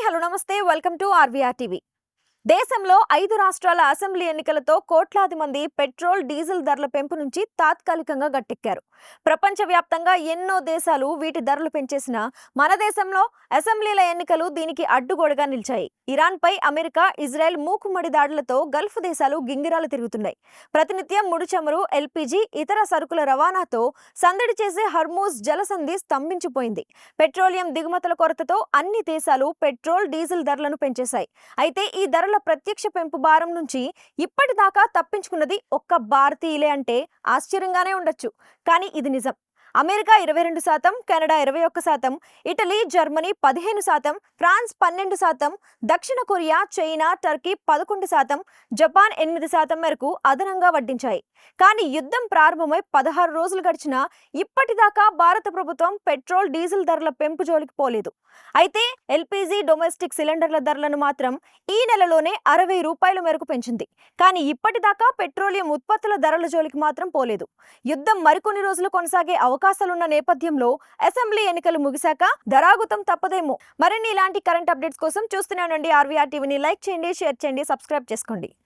Hello నమస్తే welcome to RVR TV. దేశంలో 5 రాష్ట్రాల అసెంబ్లీ ఎన్నికలతో కోట్లాది మంది పెట్రోల్, డీజిల్ ధరల పెంపు నుంచి తాత్కాలికంగా గట్టెక్కారు. ప్రపంచవ్యాప్తంగా ఎన్నో దేశాలు వీటి ధరలు పెంచేసినా మన దేశంలో అసెంబ్లీల ఎన్నికలు దీనికి అడ్డుగోడగా నిలిచాయి. ఇరాన్పై అమెరికా, ఇజ్రాయెల్ మూకుమ్మడి దాడులతో గల్ఫ్ దేశాలు గింగిరాలు తిరుగుతున్నాయి. ప్రతినిత్యం ముడి చమురు, ఎల్పీజీ, ఇతర సరుకుల రవాణాతో సందడి చేసే హర్మూజ్ జలసంధి స్తంభించిపోయింది. పెట్రోలియం దిగుమతుల కొరతతో అన్ని దేశాలు పెట్రోల్, డీజిల్ ధరలను పెంచేశాయి. అయితే ఈ ధరల ప్రత్యక్ష పెంపు భారం నుంచి ఇప్పటిదాకా తప్పించుకున్నది ఒక్క భారతీయులే అంటే ఆశ్చర్యంగానే ఉండొచ్చు. కానీ ఇది నిజం. America 22%, Canada 21%, Italy, Germany 15%, France 12%, దక్షిణ కొరియా, చైనా, టర్కీ 11%, జపాన్ 8% మేరకు అదనంగా వడ్డించాయి. కానీ యుద్ధం ప్రారంభమై 16 రోజులు గడిచినా ఇప్పటిదాకా భారత ప్రభుత్వం పెట్రోల్, డీజిల్ ధరల పెంపు జోలికి పోలేదు. అయితే ఎల్పీజీ, డొమెస్టిక్ సిలిండర్ల ధరలను మాత్రం ఈ నెలలోనే 60 రూపాయల మేరకు పెంచింది. కానీ ఇప్పటిదాకా పెట్రోలియం ఉత్పత్తుల ధరల జోలికి మాత్రం పోలేదు. యుద్ధం మరికొన్ని రోజులు కొనసాగే అవకాశాలున్న నేపథ్యంలో అసెంబ్లీ ఎన్నికలు ముగిశాక ధరాగుతం తప్పదేమో. మరిన్ని ఇలాంటి కరెంట్ అప్డేట్స్ కోసం చూస్తూనే ఉండండి ఆర్వీఆర్ టీవీని. లైక్ చేయండి, షేర్ చేయండి, సబ్స్క్రైబ్ చేసుకోండి.